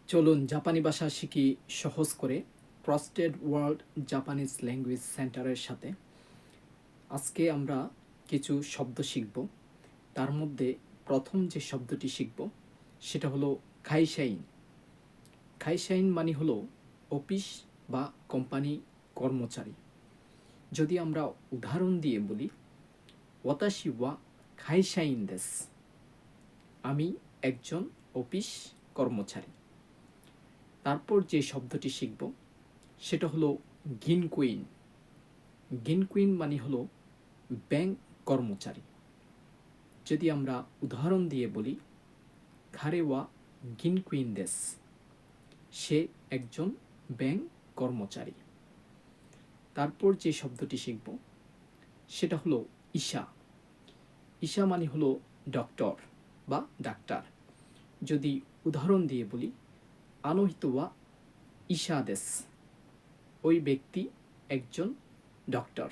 চলুন জাপানি ভাষা শিখি সহজ করে ট্রাস্টেড ওয়ার্ল্ড জাপানিজ ল্যাঙ্গুয়েজ সেন্টারের সাথে। আজকে আমরা কিছু শব্দ শিখব। তার মধ্যে প্রথম যে শব্দটি শিখব সেটা হলো খাইশাইন। খাইশাইন মানে হলো অফিস বা কোম্পানি কর্মচারী। যদি আমরা উদাহরণ দিয়ে বলি, ওয়াতাশি ওয়া খাইশাইন দেস, আমি একজন অফিস কর্মচারী। তারপর যে শব্দটি শিখব সেটা হলো গিনকুইন। গিনকুইন মানে হলো ব্যাংক কর্মচারী। যদি আমরা উদাহরণ দিয়ে বলি, খারেওয়া গিনকুইন দেস, সে একজন ব্যাংক কর্মচারী। তারপর যে শব্দটি শিখব সেটা হলো ইশা। ইশা মানে হলো ডক্টর বা ডাক্তার। যদি উদাহরণ দিয়ে বলি, আনোহিতোয়া ইশা দেস, ওই ব্যক্তি একজন ডক্টর।